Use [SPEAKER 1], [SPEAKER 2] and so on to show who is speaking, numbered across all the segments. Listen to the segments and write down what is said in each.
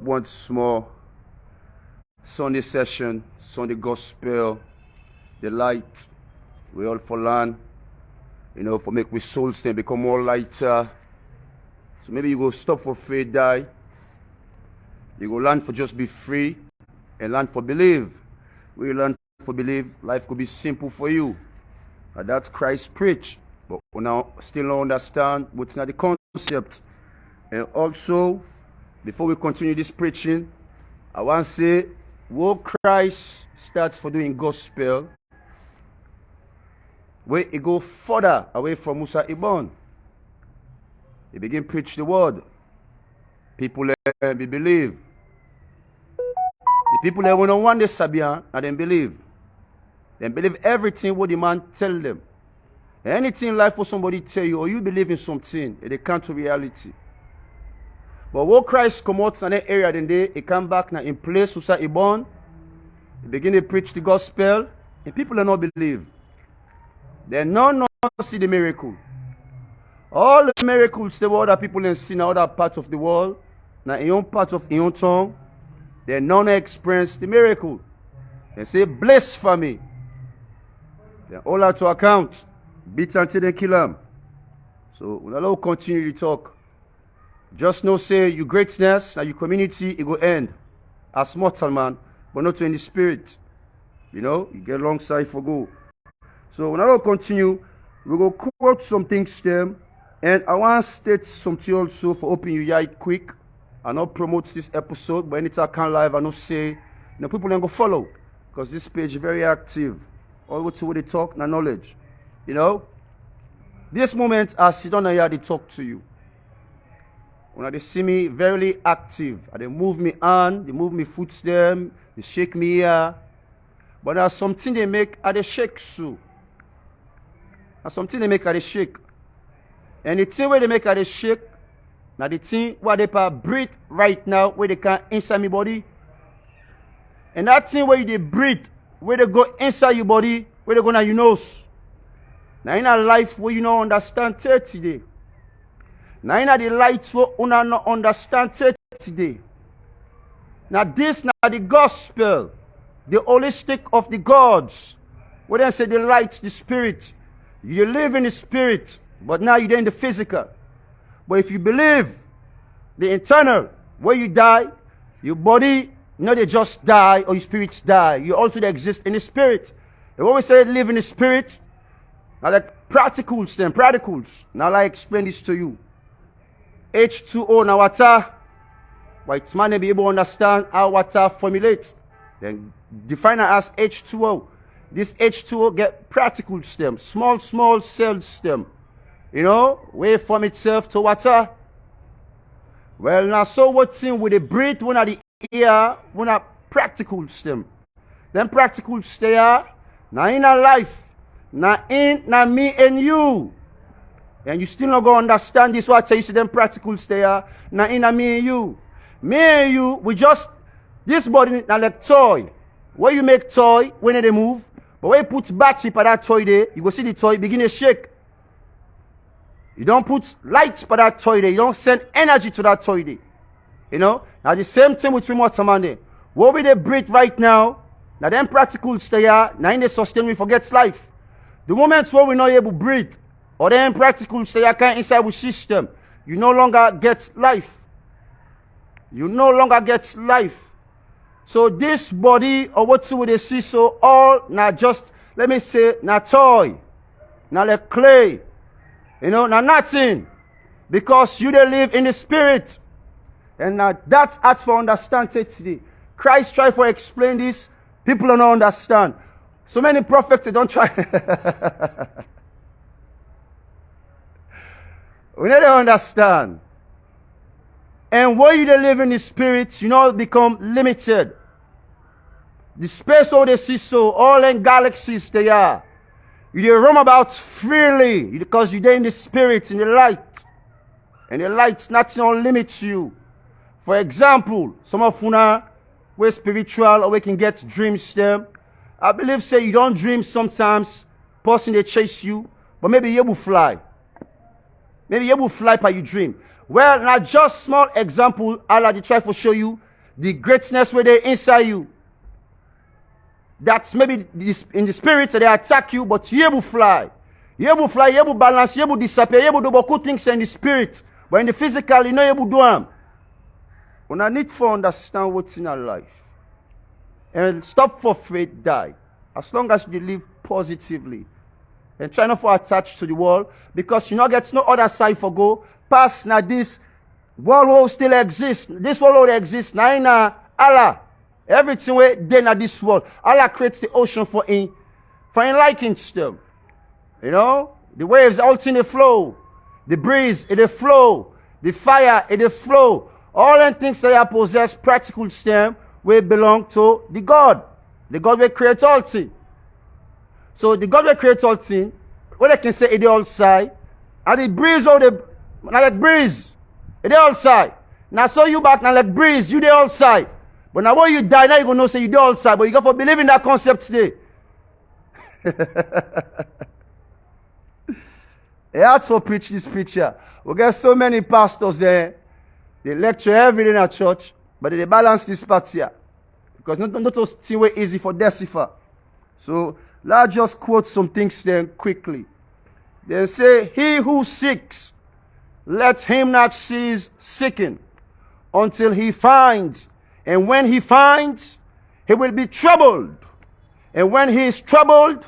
[SPEAKER 1] once more. Sunday session, Sunday gospel, the light. We all for learn, for make we souls then become more lighter. So maybe you go stop for faith die. You go learn for just be free and learn for believe. We learn for believe, life could be simple for you. And that's Christ preach. But we now still don't understand what's not the concept. And also, before we continue this preaching, I want to say, what Christ starts for doing gospel, where he go further away from Musa Ibn. He begin preach the word. People be believe. The people that don't want the Sabian, and then believe. They believe everything what the man tell them. Anything in life for somebody tell you, or you believe in something, they come to reality. But when Christ come out in that area, then he come back now in place Musa Ibn. He begin to preach the gospel, and people do not believe. They not see the miracle. All the miracles the other people in see in other parts of the world, now in your part of your tongue, they not experience the miracle. They say, bless for me. They all out to account. Beat until they kill them. So we'll allow continue to talk. Just know say your greatness and your community it will end. As mortal man, but not in the spirit. You get alongside for go. So we'll allow continue. We go quote some things to them. And I want to state something also for open your eye quick. I not promote this episode, but anytime I can live, I not say people don't go follow. Because this page is very active. All to what they talk, na knowledge. This moment, I sit down here, they talk to you. When they see me very active, and they move me on, they move me foot them, they shake me here. But there's something they make, they shake so. There's something they make, they shake. And the thing where they make, they shake, now the thing where they breathe right now, where they can inside my body. And that thing where they breathe, where they go inside your body, where they go now your nose. Now in a life where you don't understand 30 days. Now in the light where you don't understand 30 days. Now this now the gospel, the holistic of the gods. Where they say the light, the spirit. You live in the spirit, but now you're in the physical. But if you believe the internal, where you die, your body, not they just die or your spirits die. You also exist in the spirit. And when we say live in the spirit, now like practicals. Now I explain this to you. H2O now water. White man may be able to understand how water formulates. Then define it as H2O. This H2O get practical stem, small cell stem. Way from itself to water. Well, now so what's in with the breath when at the ear, when a practical stem. Then practical stay now in a life. Now me and you. And you still not going to understand this. What I tell you to them practical stay now in me and you. Me and you, we just, this body now like toy. Where you make toy, when they move. But when you put battery for that toy there, you go see the toy begin to shake. You don't put lights for that toy there. You don't send energy to that toy there. Now the same thing with remote command. What we they breathe right now, now them practical stay here, now in the sustain we forget life. The moments where we're not able to breathe, or them practical stay here can inside the system, you no longer get life. You no longer get life. So this body, or what do they see, so all not just, let me say, not toy, not like clay, not nothing. Because you they live in the spirit. And that's hard for understand today. Christ try to explain this. People don't understand. So many prophets, they don't try. We need to understand. And where you they live in the spirit, become limited. The space all they see, so all in galaxies they are. You roam about freely because you're in the spirit, in the light. And the light's not limits you. For example, some of you we're spiritual or we can get dreams them. I believe say you don't dream sometimes, person they chase you, but maybe you will fly. Maybe you will fly by your dream. Well, now just small example, Allah they try to show you. the greatness where they inside you. That's maybe in the spirit they attack you, but you're able to fly. You're able to fly, you're able to balance, you're able to disappear, you're able to do beaucoup things in the spirit. But in the physical, you're not able to do them. When I need to understand what's in our life. And stop for faith, die. As long as you live positively. And try not to attach to the world. Because you not get no other side for go. Past now this world will still exist. This world will exist. Now in Allah. Everything where then at this world. Allah creates the ocean for liking them. You know? The waves all in the flow. The breeze, it flow. The fire, it flow. All the things that are possess practical stem will belong to the God. The God will create all things. So the God will create all things. What I can say, it all side. And the breeze all the like breeze. It all side. Now so you back now like breeze, you the all side. But now when you die, now you gonna know say you the all side. But you got to believe in that concept today. It hard to preach this preacher. We get so many pastors there. They lecture every day in our church, but they balance this part here. Because not those things were easy for decipher. So let's just quote some things then quickly. They say, he who seeks, let him not cease seeking until he finds. And when he finds, he will be troubled. And when he is troubled,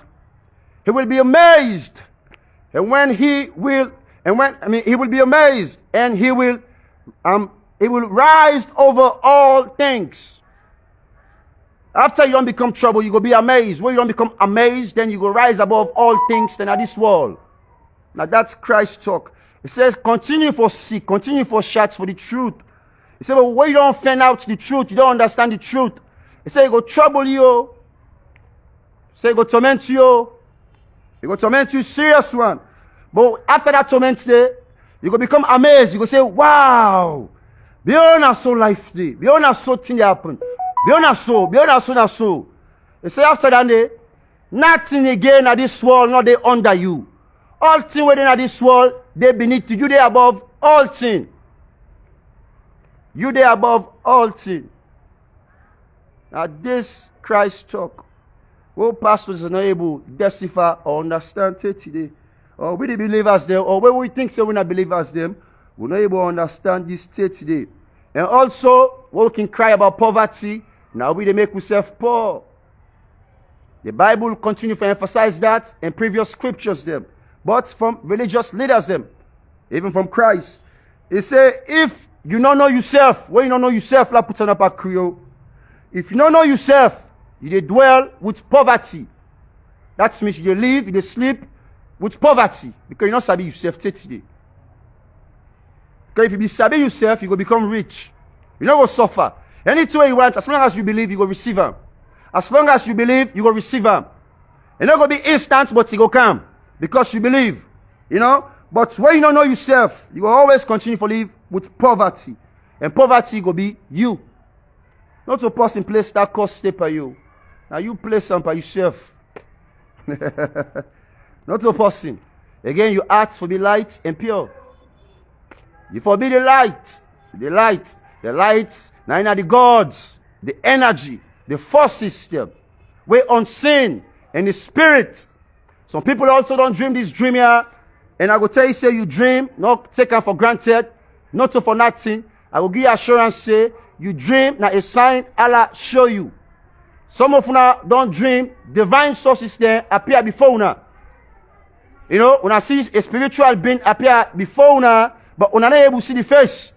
[SPEAKER 1] he will be amazed. And when he will be amazed, and he will rise over all things. After you don't become troubled, you go be amazed. When you don't become amazed, then you go rise above all things than at this world. Now that's Christ's talk. It says, continue for seek, continue for search for the truth. He said, but when you don't find out the truth, you don't understand the truth. He said, it go trouble you. He said, it go torment you. It go torment you, serious one. But after that torment day, you go become amazed. You go say, wow. Beyond our soul life day. Beyond our soul thing happen. Beyond our soul. He say after that day, nothing again at this world, not they under you. All things within at this world, they beneath you. You they above all things. You they above all things. Now this Christ talk. Well, pastors are not able to decipher or understand it today. Or we the believers them, or when we think so we're not believers them, we're not able to understand this state today. And also, we can cry about poverty. Now we they make ourselves poor. The Bible continue to emphasize that in previous scriptures them. But from religious leaders them, even from Christ. He say, if you don't know yourself, when you don't know yourself, like put on up a Creole. If you don't know yourself, you dwell with poverty. That means you live, you sleep with poverty. Because you don't sabi yourself today. Because if you be sabi yourself, you will become rich. You don't go suffer. Anything you want, as long as you believe, you will receive them. As long as you believe, you will receive them. It's not going to be instant, but it will come. Because you believe. You know? But when you don't know yourself, you will always continue to live with poverty. And poverty will be you. Not a person place that cost stay for you. Now you place some by yourself. Not a person. Again, you ask for the light and pure. You forbid the light. The light. The light. Now in the gods. The energy. The force system. We're unseen. And the spirit. Some people also don't dream this dream here. And I will tell you, say you dream. Not taken for granted. Not for nothing. I will give you assurance, say, you dream. Now a sign Allah show you. Some of you now don't dream. Divine sources there appear before you now. You know, when I see a spiritual being appear before you now, but when I'm not able to see the face.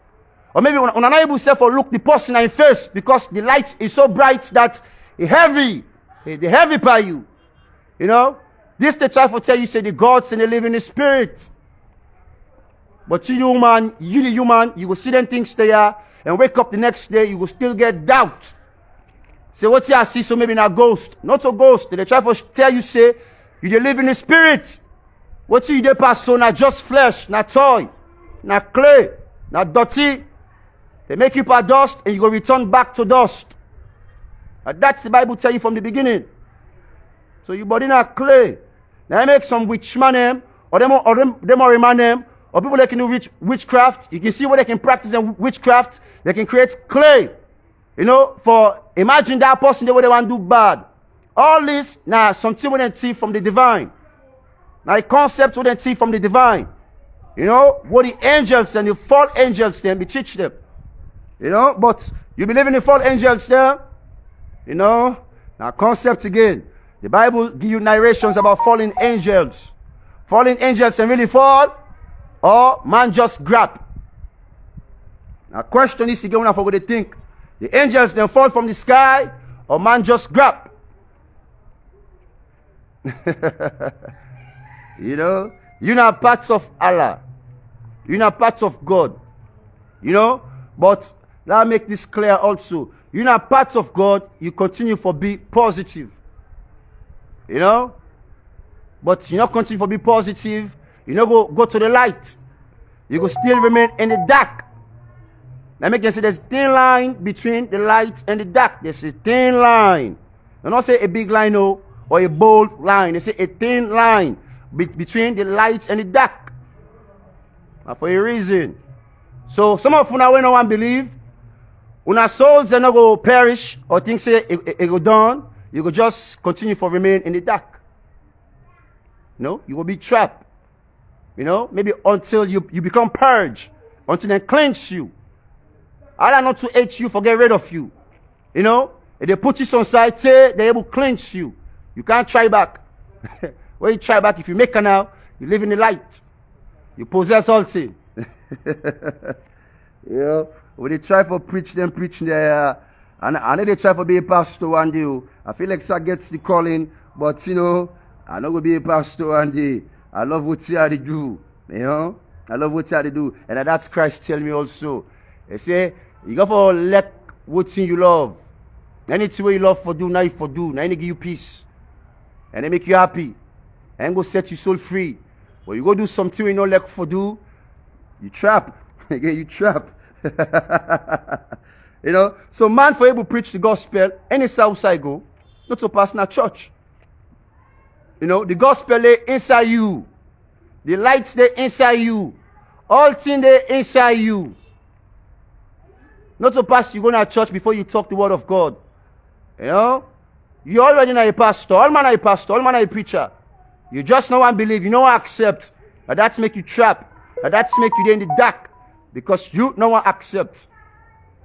[SPEAKER 1] Or maybe when I'm not able to look the person in the face because the light is so bright that it's heavy. It's heavy by you. You know? This they try to tell you, say the gods and they live in the spirit. But you the human, you will see them things there and wake up the next day, you will still get doubt. Say, what you see, so maybe not ghost. Not a ghost. They try to tell you, say, you live in the spirit. What you they pass, so not just flesh, not toy, not clay, not dirty. They make you part dust and you go return back to dust. And that's the Bible tell you from the beginning. So your body not clay. Now make some witch man or them or man them, or people that can do witchcraft. You can see what they can practice in witchcraft. They can create clay. You know, for imagine that person they would want to do bad. All this now something we don't see from the divine. Now the concepts we don't see from the divine. You know, what the angels and the fallen angels then we teach them. You know, but you believe in the fallen angels there? You know, now concept again. The Bible give you narrations about fallen angels. Fallen angels can really fall, or man just grab. Now question is again when I forgot to think. The angels then fall from the sky, or man just grab. You know, you're not parts of Allah. You're not parts of God. You know, but let me make this clear also. You're not parts of God, you continue for be positive. You know? But you not continue for be positive, you not go to the light. You go still remain in the dark. Let me just say there's a thin line between the light and the dark. There's a thin line. You not say a big line no, or a bold line. They say a thin line between the light and the dark. And for a reason. So some of you now when no one believe, una souls are not go perish or things say it go down. You go just continue for remain in the dark. You know, you will be trapped. You know, maybe until you become purged, until they cleanse you. Allah not to hate you, for get rid of you. You know, if they put you on side, they're able to cleanse you. You can't try back. When you try back, if you make canal, you live in the light. You possess all things. You know, when they try for preach there, and I know they try for be a pastor one day. I feel like Sir gets the calling, but you know, I know go be a pastor one day. I love what you have to do. You know, I love what you have to do. And that's Christ tell me also. They say, you got for let what thing you love. Anything you love for do, now you for do. Now you give you peace. And they make you happy. And go set your soul free. But you go do something you don't like for do, you trap. Again, you trap. You know, so man for able to preach the gospel, any south I go, not to personal church. You know, the gospel lay inside you. The lights they inside you. All things they inside you. Not to pass you go to church before you talk the word of God. You know, you already know a pastor, all man are a pastor, all man are a preacher. You just know and believe, you know and accept. And that's make you trap. And that's make you there in the dark. Because you no one accept.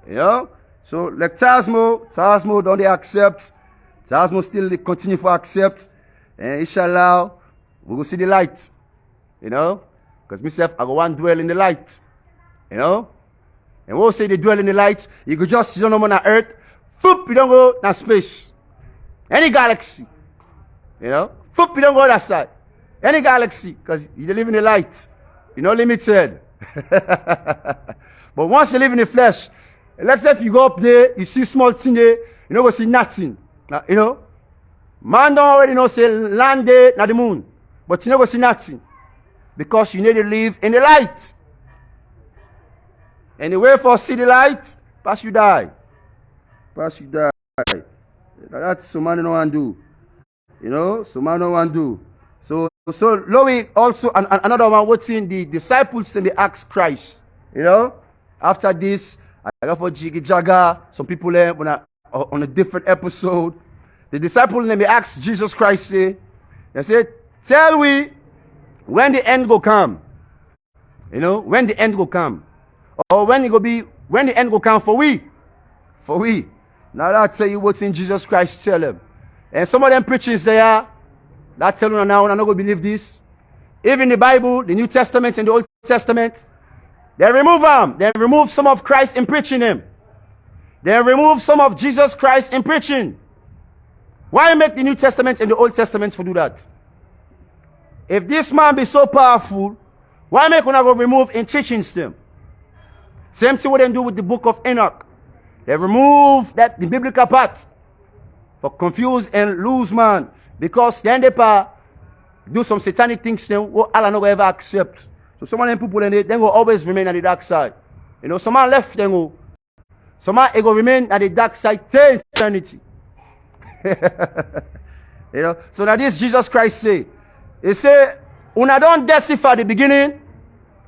[SPEAKER 1] You know? So like Tasmo don't they accept. Tasmo still they continue to accept. And inshallah, we will see the light. You know? Because myself, I go want to dwell in the light. You know? And we'll say they dwell in the light, you could just, you don't know on earth, foop, you don't go to space. Any galaxy. You know? Foop, you don't go that side. Any galaxy, because you live in the light. You're not limited. But once you live in the flesh, let's say if you go up there, you see small thing there, you don't go see nothing. Now, you know? Man don't already know say land there, not the moon. But you don't go see nothing. Because you need to live in the light. And the way for see the light, pass you die. Pass you die. That's some man no one do. You know, some man no one do. So Louis also another one watching the disciples and they ask Christ. You know, after this, I got for Jiggy Jagger, some people there on a different episode. The disciples and they ask Jesus Christ, they said, tell we when the end will come. You know, when the end will come. Or when the end will come for we. For we. Now I'll tell you what's in Jesus Christ tell them. And some of them preachings there, that tell you now, I'm not going to believe this. Even the Bible, the New Testament and the Old Testament, they remove them. They remove some of Christ in preaching him. They remove some of Jesus Christ in preaching. Why make the New Testament and the Old Testament to do that? If this man be so powerful, why make we not go remove in teachings them? Same thing what they do with the book of Enoch. They remove the biblical part for confuse and lose man. Because then they do some satanic things then what Allah not ever accept. So some of them people then go always remain on the dark side. You know, some man left them go. Some man go remain at the dark side till eternity. You know, so now this Jesus Christ say, he say, una don't decipher the beginning,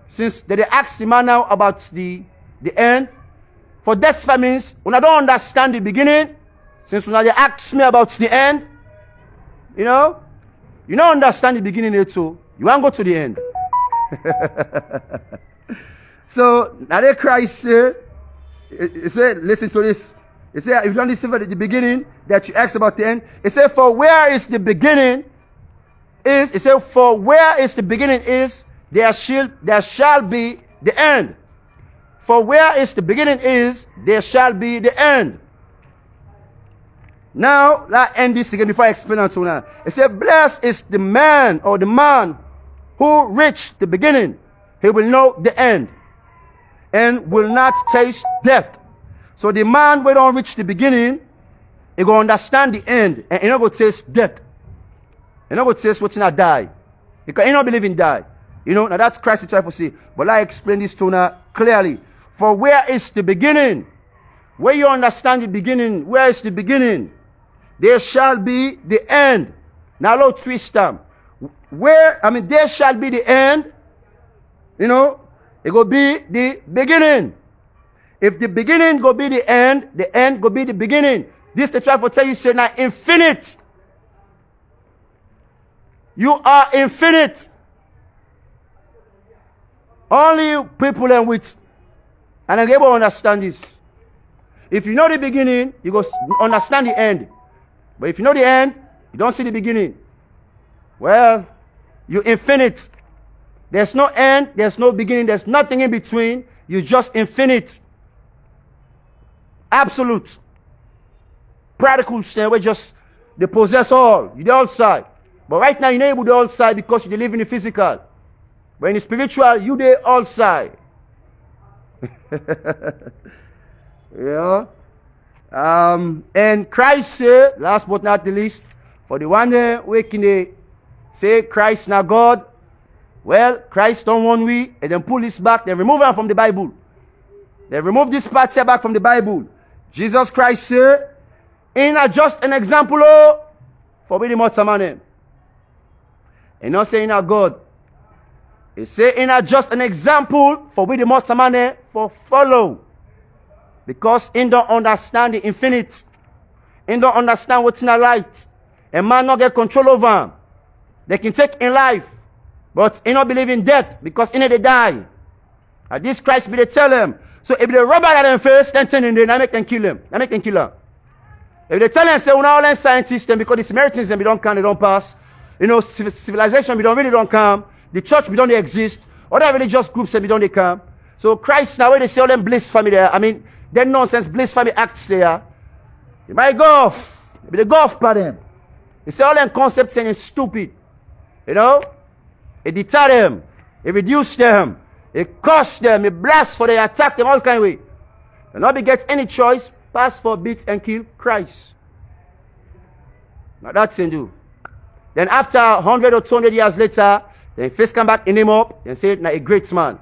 [SPEAKER 1] since they ask the man now about the end. For that's means when I don't understand the beginning, since when they ask me about the end, you don't understand the beginning here too. You won't go to the end. So now they Christ say, he said, listen to this. He said, if you don't listen at the beginning, that you ask about the end. He said, for where is the beginning is, he said, for where is the beginning is, there shall be the end. For where is the beginning is, there shall be the end. Now, let's end this again before I explain it to now. It said, blessed is the man or the man who reached the beginning. He will know the end and will not taste death. So the man who don't reach the beginning, he going to understand the end and he not going to taste death. He not going to taste what's not die. Because he don't believe in die. Now that's Christ the try to say. But I explain this to now clearly. For where is the beginning? Where you understand the beginning, where is the beginning? There shall be the end. Now let's twist them. There shall be the end. It will be the beginning. If the beginning go be the end go be the beginning. This the try to tell you, say now infinite. You are infinite. Only people and with, and I'm able to understand this. If you know the beginning, you go understand the end. But if you know the end, you don't see the beginning. Well, you're infinite. There's no end, there's no beginning, there's nothing in between. You're just infinite. Absolute. Practical stand where just they possess all. You're the outside. But right now you're not able to the outside because you live in the physical. But in the spiritual, you the outside. Yeah. And Christ said, last but not the least, for the one waking day, say Christ now God. Well, Christ don't want we, and then pull this back, then remove him from the Bible. They remove this part here back from the Bible. Jesus Christ said, in just an example for we the mortal man. And not saying our God. He say in just an example for we the mortal man for follow. Because he don't understand the infinite. He don't understand what's in a light. A man not get control over him. They can take in life. But he not believe in death because he need to die. And this Christ be they tell him. So if they rob at them first, then turn in there, now make them kill him. Now make them kill him. If they tell them, say, we're not all scientists, then because the Samaritans, we don't come, they don't pass. Civilization, we don't come. The church, we don't exist. Other religious groups, we don't come. So Christ, now when they say all them bliss family there, them nonsense bliss family acts there. They might go off. They go off by them. They say all them concepts and it's stupid. It deter them. It reduce them. It cost them. It blast for they attack them all kind of way. And nobody gets any choice. Pass for beat and kill Christ. Now that's thing do. Then after 100 or 200 years later, they first come back in him up and say, now a great man.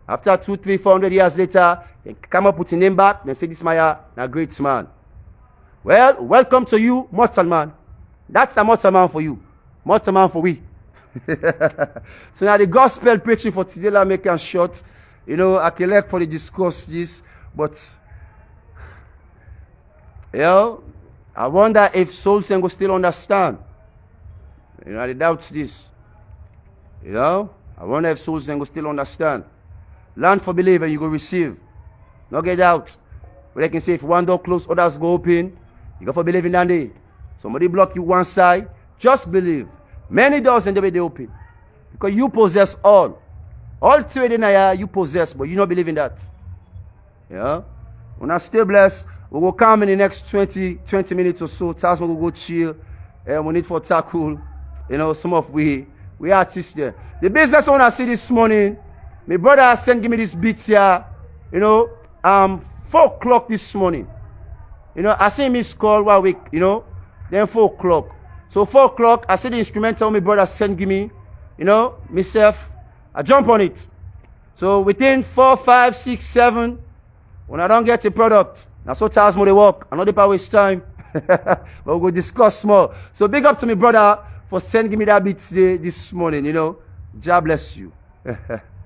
[SPEAKER 1] After 200, 300, 400 years later, they come up with his name back and say, this man a great man. Well, welcome to you, mortal man. That's a mortal man for you. Mortal man for we. So now the gospel preaching for today, I make it short. I can like for the discourse this, but I wonder if souls will still understand. I doubt this. I wonder if souls will still understand. Learn for believer, you go receive. No get out. But they can say if one door close, others go open. You go for believing that day. Somebody block you one side, just believe. Many doors and they open. Because you possess all. All three in you possess, but you don't believe in that. When I stay blessed, we will come in the next 20 minutes or so. Tasman will go chill. We need for tackle. Some of we artists there. The business owner I see this morning, my brother sent me this beat here. 4 o'clock this morning. I see him call 1 week, then 4 o'clock. So 4 o'clock, I see the instrumental my brother sent me, myself, I jump on it. So within 4, 5, 6, 7, when I don't get a product, that's what tells me they work. I know they waste time. But we'll go discuss more. So big up to my brother for sending me that beat today, this morning, God bless you.